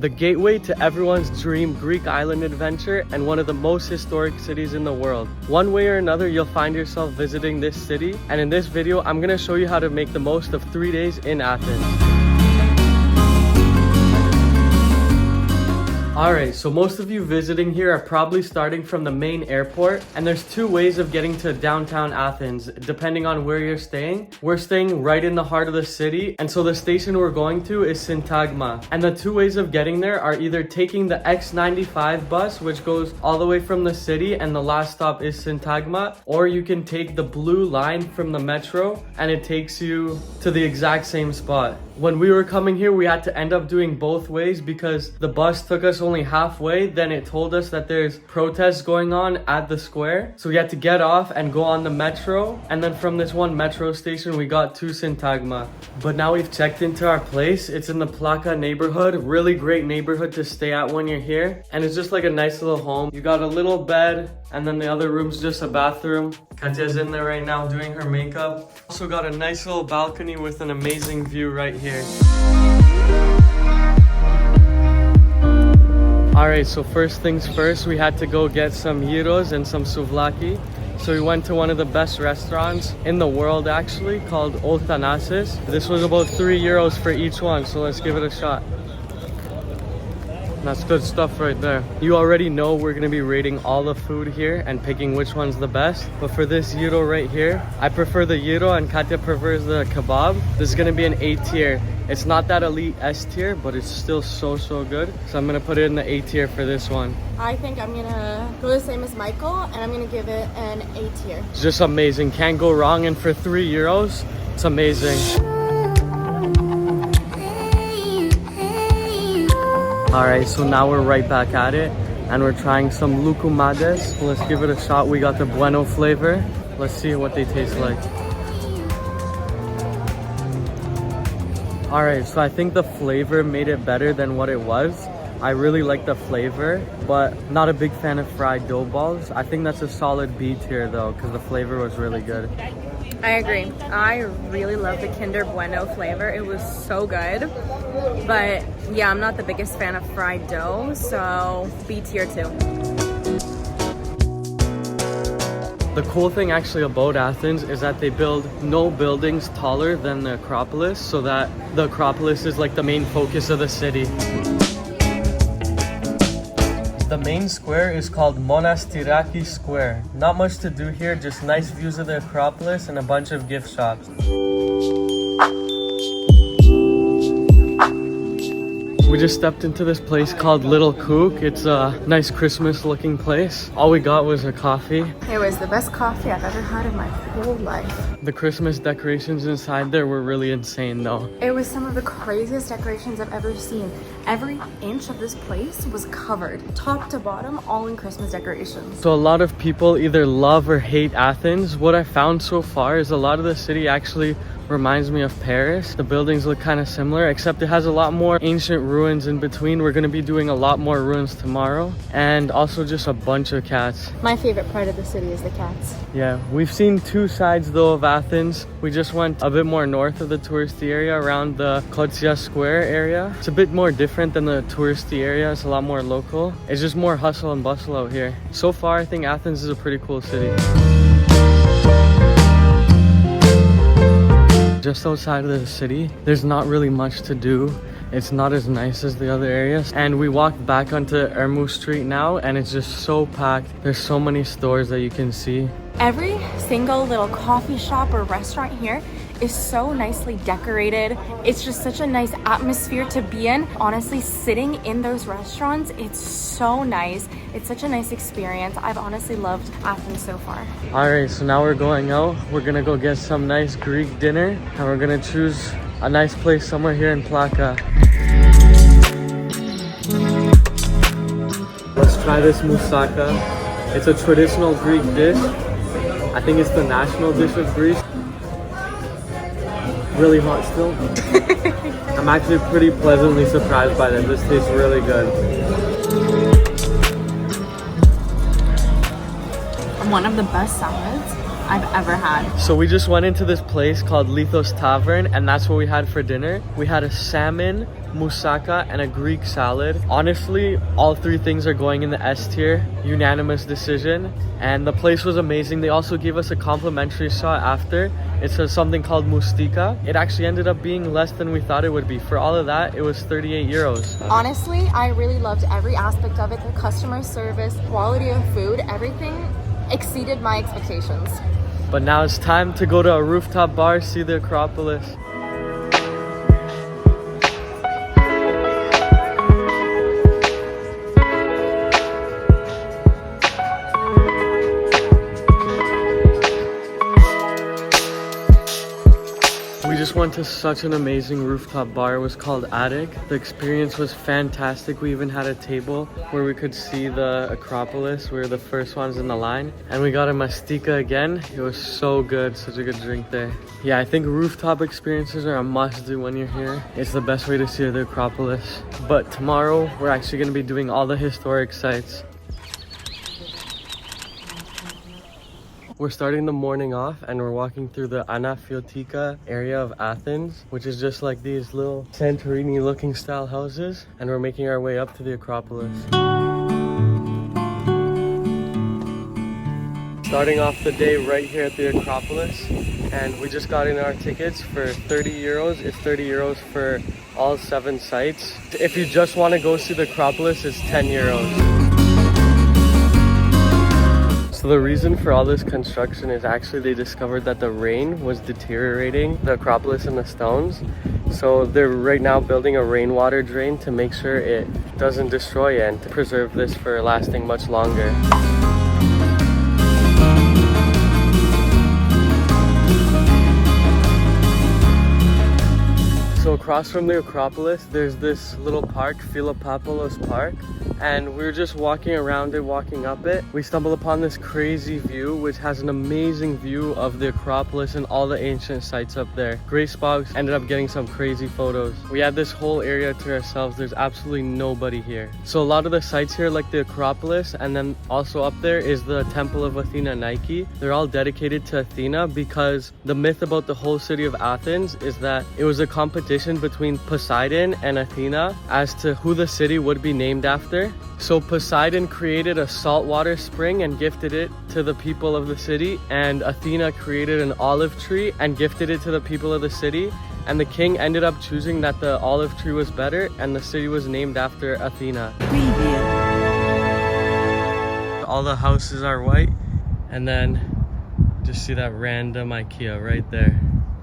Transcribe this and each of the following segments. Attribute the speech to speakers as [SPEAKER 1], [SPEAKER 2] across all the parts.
[SPEAKER 1] the gateway to everyone's dream Greek island adventure and one of the most historic cities in the world. One way or another, you'll find yourself visiting this city, and in this video, I'm gonna show you how to make the most of 3 days in Athens. Alright, so most of you visiting here are probably starting from the main airport, and there's two ways of getting to downtown Athens, depending on where you're staying. We're staying right in the heart of the city, and so the station we're going to is Syntagma. And the two ways of getting there are either taking the X95 bus, which goes all the way from the city, and the last stop is Syntagma, or you can take the blue line from the metro, and it takes you to the exact same spot. When we were coming here, we had to end up doing both ways because the bus took us only halfway. Then it told us that there's protests going on at the square. So we had to get off and go on the metro. And then from this one metro station, we got to Syntagma. But now we've checked into our place. It's in the Plaka neighborhood. Really great neighborhood to stay at when you're here. And it's just like a nice little home. You got a little bed, and then the other room's just a bathroom. Katya's in there right now doing her makeup. Also got a nice little balcony with an amazing view right here. Alright, so first things first, we had to go get some gyros and some souvlaki. So we went to one of the best restaurants in the world actually, called Old Thanasis. This was about €3 for each one, so let's give it a shot. That's good stuff right there. You already know we're gonna be rating all the food here and picking which one's the best. But for this gyro right here, I prefer the gyro and Katya prefers the kebab. This is gonna be an A tier. It's not that elite S tier, but it's still so good. So I'm gonna put it in the A tier for this one.
[SPEAKER 2] I think I'm gonna go the same as Michael, and I'm gonna give it an A tier.
[SPEAKER 1] It's just amazing, can't go wrong. And for €3, it's amazing. Alright, so now we're right back at it, and we're trying some Lycabettus. Let's give it a shot. We got the bueno flavor. Let's see what they taste like. Alright, so I think the flavor made it better than what it was. I really like the flavor, but not a big fan of fried dough balls. I think that's a solid B tier though, because the flavor was really good.
[SPEAKER 2] I agree. I really love the Kinder Bueno flavor. It was so good. But yeah, I'm not the biggest fan of fried dough, so B tier too.
[SPEAKER 1] The cool thing actually about Athens is that they build no buildings taller than the Acropolis, so that the Acropolis is like the main focus of the city. The main square is called Monastiraki Square. Not much to do here, just nice views of the Acropolis and a bunch of gift shops. We just stepped into this place called Little Cook. It's a nice Christmas looking place. All we got was a coffee.
[SPEAKER 2] It was the best coffee I've ever had in my whole life.
[SPEAKER 1] The Christmas decorations inside there were really insane though.
[SPEAKER 2] It was some of the craziest decorations I've ever seen. Every inch of this place was covered, top to bottom, all in Christmas decorations.
[SPEAKER 1] So a lot of people either love or hate Athens. What I found so far is a lot of the city actually reminds me of Paris. The buildings look kind of similar, except it has a lot more ancient ruins in between. We're going to be doing a lot more ruins tomorrow, and also just a bunch of cats.
[SPEAKER 2] My favorite part of the city is the cats.
[SPEAKER 1] Yeah, we've seen two sides though of Athens. We just went a bit more north of the touristy area around the Kotsia Square area. It's a bit more different than the touristy area. It's a lot more local. It's just more hustle and bustle out here. So far, I think Athens is a pretty cool city. Just outside of the city, there's not really much to do. It's not as nice as the other areas. And we walked back onto Ermu Street now, and it's just so packed. There's so many stores that you can see.
[SPEAKER 2] Every single little coffee shop or restaurant here is so nicely decorated. It's just such a nice atmosphere to be in. Honestly, sitting in those restaurants, it's so nice. It's such a nice experience. I've honestly loved Athens so far.
[SPEAKER 1] Alright, so now we're going out. We're gonna go get some nice Greek dinner, and we're gonna choose a nice place somewhere here in Plaka. Let's try this moussaka. It's a traditional Greek dish. I think it's the national dish of Greece. Really hot still. I'm actually pretty pleasantly surprised by this. This tastes really good.
[SPEAKER 2] One of the best salads I've ever had.
[SPEAKER 1] So we just went into this place called Lithos Tavern, and that's what we had for dinner. We had a salmon, moussaka, and a Greek salad. Honestly, all three things are going in the S tier. Unanimous decision. And the place was amazing. They also gave us a complimentary shot after. It's something called mustika. It actually ended up being less than we thought it would be. For all of that, it was 38 euros.
[SPEAKER 2] Honestly, I really loved every aspect of it. The customer service, quality of food, everything exceeded my expectations.
[SPEAKER 1] But now it's time to go to a rooftop bar, see the Acropolis. We just went to such an amazing rooftop bar. It was called Attic. The experience was fantastic. We even had a table where we could see the Acropolis. We were the first ones in the line. And we got a mastika again. It was so good. Such a good drink there. Yeah, I think rooftop experiences are a must-do when you're here. It's the best way to see the Acropolis. But tomorrow, we're actually going to be doing all the historic sites. We're starting the morning off and we're walking through the Anafiotika area of Athens, which is just like these little Santorini looking style houses, and we're making our way up to the Acropolis. Starting off the day right here at the Acropolis, and we just got in our tickets for 30 euros. It's 30 euros for all 7 sites. If you just want to go see the Acropolis, it's 10 euros. So the reason for all this construction is actually they discovered that the rain was deteriorating the Acropolis and the stones. So they're right now building a rainwater drain to make sure it doesn't destroy it and to preserve this for lasting much longer. So across from the Acropolis, there's this little park, Philopapolos Park, and we were just walking around it, walking up it. We stumbled upon this crazy view, which has an amazing view of the Acropolis and all the ancient sites up there. Great spot, ended up getting some crazy photos. We had this whole area to ourselves. There's absolutely nobody here. So a lot of the sites here, like the Acropolis, and then also up there is the Temple of Athena Nike. They're all dedicated to Athena because the myth about the whole city of Athens is that it was a competition between Poseidon and Athena as to who the city would be named after. So Poseidon created a saltwater spring and gifted it to the people of the city, and Athena created an olive tree and gifted it to the people of the city, and the king ended up choosing that the olive tree was better and the city was named after Athena. All the houses are white, and then just see that random IKEA right there.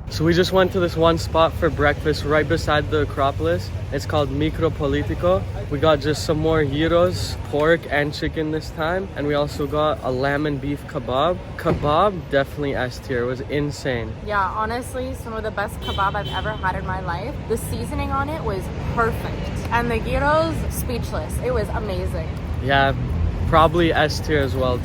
[SPEAKER 1] So we just went to this one spot for breakfast right beside the Acropolis. It's called Micropolitico. We got just some more gyros, pork and chicken this time. And we also got a lamb and beef kebab. Kebab, definitely S tier. It was insane.
[SPEAKER 2] Yeah, honestly, some of the best kebab I've ever had in my life. The seasoning on it was perfect. And the gyros, speechless. It was amazing.
[SPEAKER 1] Yeah, probably S tier as well.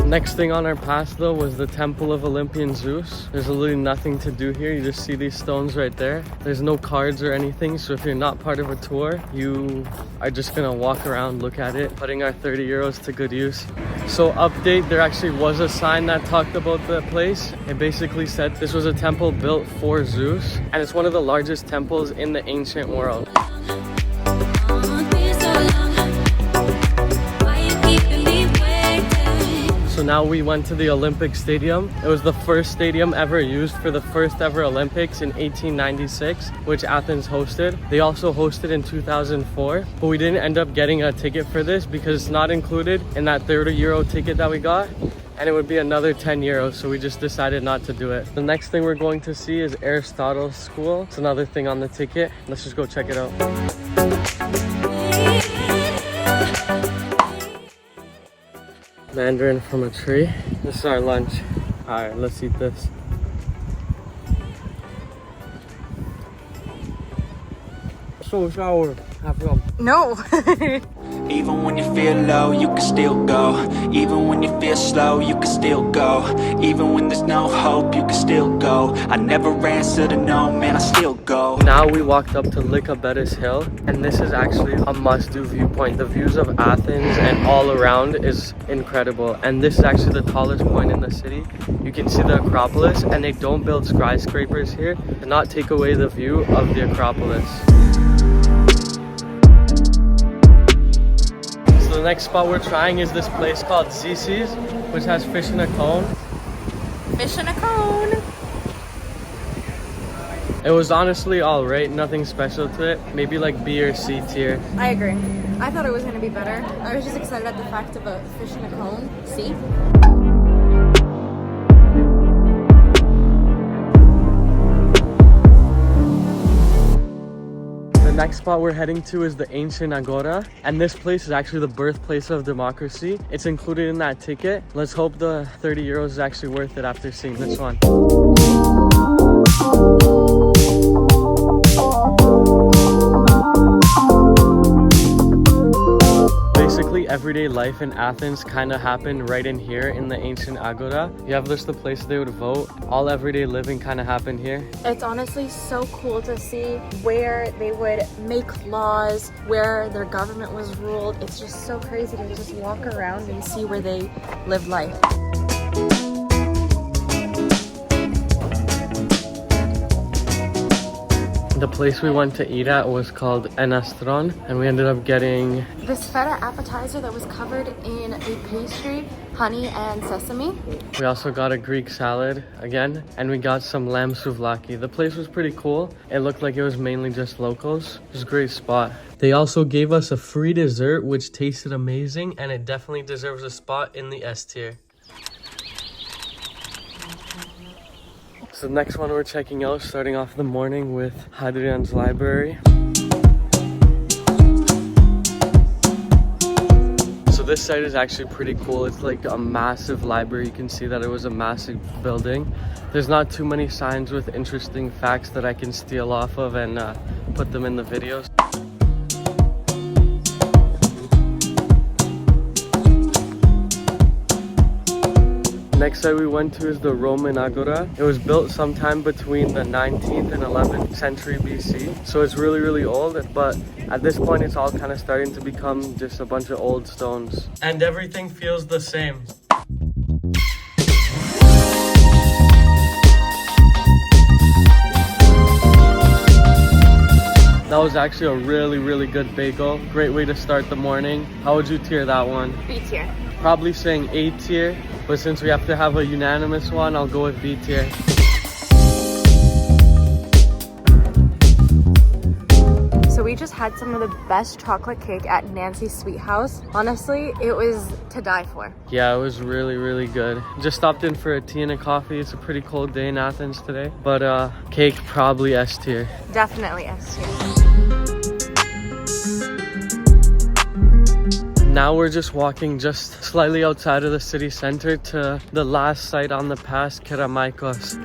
[SPEAKER 1] Next thing on our pass though was the Temple of Olympian Zeus. There's literally nothing to do here. You just see these stones right there. There's no cards or anything, so if you're not part of a tour, you are just gonna walk around, look at it, putting our 30 euros to good use. So update, there actually was a sign that talked about the place. It basically said this was a temple built for Zeus, and it's one of the largest temples in the ancient world. So now we went to the Olympic Stadium. It was the first stadium ever used for the first ever Olympics in 1896, which Athens hosted. They also hosted in 2004, but we didn't end up getting a ticket for this because it's not included in that 30 euro ticket that we got, and it would be another 10 euros, so we just decided not to do it. The next thing we're going to see is Aristotle's School. It's another thing on the ticket. Let's just go check it out. Mandarin from a tree. This is our lunch. Alright, let's eat this. So sour. Have some.
[SPEAKER 2] No.
[SPEAKER 3] Even when you feel low, you can still go. Even when you feel slow, you can still go. Even when there's no hope, you can still go. I never answer to no, man, I still go.
[SPEAKER 1] now we walked up to Lycabettus Hill, and this is actually a must-do viewpoint. The views of Athens and all around is incredible, and this is actually the tallest point in the city. You can see the Acropolis, and they don't build skyscrapers here to not take away the view of the Acropolis. So the next spot we're trying is this place called Zisi's, which has fish in a cone.
[SPEAKER 2] Fish in a cone.
[SPEAKER 1] It was honestly alright, nothing special to it. Maybe like B or C tier.
[SPEAKER 2] I agree. I thought it was going to be better. I was just excited at the fact of a fish in a cone. See?
[SPEAKER 1] The next spot we're heading to is the ancient Agora, and this place is actually the birthplace of democracy. It's included in that ticket. Let's hope the 30 euros is actually worth it after seeing this one. Basically, everyday life in Athens kind of happened right in here in the ancient Agora. You have just the place they would vote. All everyday living kind of happened here.
[SPEAKER 2] It's honestly so cool to see where they would make laws, where their government was ruled. It's just so crazy to just walk around and see where they lived life.
[SPEAKER 1] The place we went to eat at was called Enastron, and we ended up getting
[SPEAKER 2] this feta appetizer that was covered in a pastry, honey, and sesame.
[SPEAKER 1] We also got a Greek salad again, and we got some lamb souvlaki. The place was pretty cool. It looked like it was mainly just locals. It was a great spot. They also gave us a free dessert, which tasted amazing, and it definitely deserves a spot in the S tier. So the next one we're checking out, starting off the morning with Hadrian's library. So this site is actually pretty cool. It's like a massive library. You can see that it was a massive building. There's not too many signs with interesting facts that I can steal off of and put them in the videos. Next site we went to is the Roman Agora. It was built sometime between the 19th and 11th century BC. So it's really, really old, but at this point it's all kind of starting to become just a bunch of old stones. And everything feels the same. That was actually a really, really good bagel. Great way to start the morning. How would you tier that one?
[SPEAKER 2] B tier.
[SPEAKER 1] Probably saying A tier, but since we have to have a unanimous one, I'll go with B tier.
[SPEAKER 2] So we just had some of the best chocolate cake at Nancy's Sweet House. Honestly, it was to die for.
[SPEAKER 1] Yeah, it was really, really good. Just stopped in for a tea and a coffee. It's a pretty cold day in Athens today, but cake probably S tier.
[SPEAKER 2] Definitely S tier.
[SPEAKER 1] Now we're just walking just slightly outside of the city center to the last site on the pass, Kerameikos.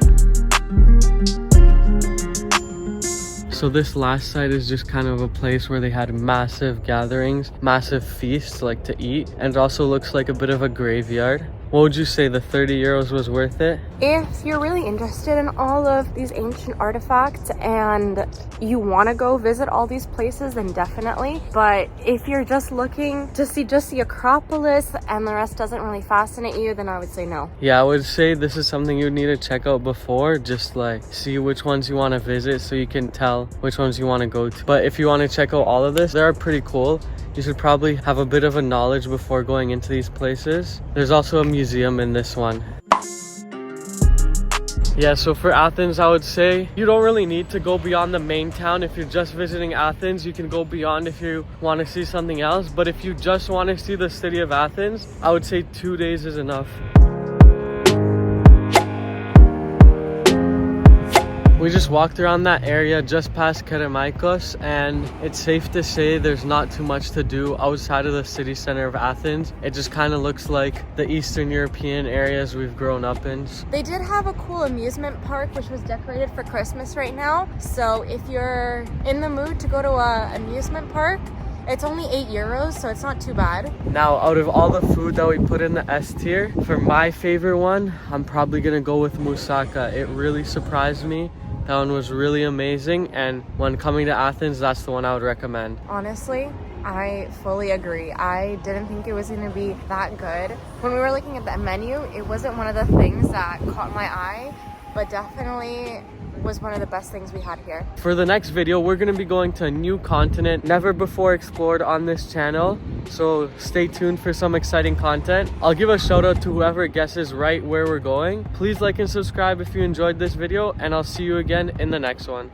[SPEAKER 1] So this last site is just kind of a place where they had massive gatherings, massive feasts like to eat, and it also looks like a bit of a graveyard. What would you say, the 30 euros was worth it?
[SPEAKER 2] If you're really interested in all of these ancient artifacts and you want to go visit all these places, then definitely. But if you're just looking to see just the Acropolis and the rest doesn't really fascinate you, then I would say no.
[SPEAKER 1] Yeah, I would say this is something you need to check out before, just like see which ones you want to visit so you can tell which ones you want to go to. But if you want to check out all of this, they are pretty cool. You should probably have a bit of a knowledge before going into these places. There's also a museum in this one. Yeah, so for Athens, I would say you don't really need to go beyond the main town. If you're just visiting Athens, you can go beyond if you want to see something else. But if you just want to see the city of Athens, I would say 2 days is enough. We just walked around that area just past Kerameikos, and it's safe to say there's not too much to do outside of the city center of Athens. It just kind of looks like the Eastern European areas we've grown up in.
[SPEAKER 2] They did have a cool amusement park which was decorated for Christmas right now. So if you're in the mood to go to an amusement park, it's only 8 euros, so it's not too bad.
[SPEAKER 1] Now, out of all the food that we put in the S tier, for my favorite one, I'm probably gonna go with moussaka. It really surprised me That one was really amazing, and when coming to Athens, that's the one I would recommend.
[SPEAKER 2] Honestly, I fully agree. I didn't think it was going to be that good. When we were looking at the menu, it wasn't one of the things that caught my eye, but definitely was one of the best things we had here.
[SPEAKER 1] For the next video, we're going to be going to a new continent never before explored on this channel, so stay tuned for some exciting content. I'll give a shout out to whoever guesses right where we're going. Please like and subscribe if you enjoyed this video, and I'll see you again in the next one.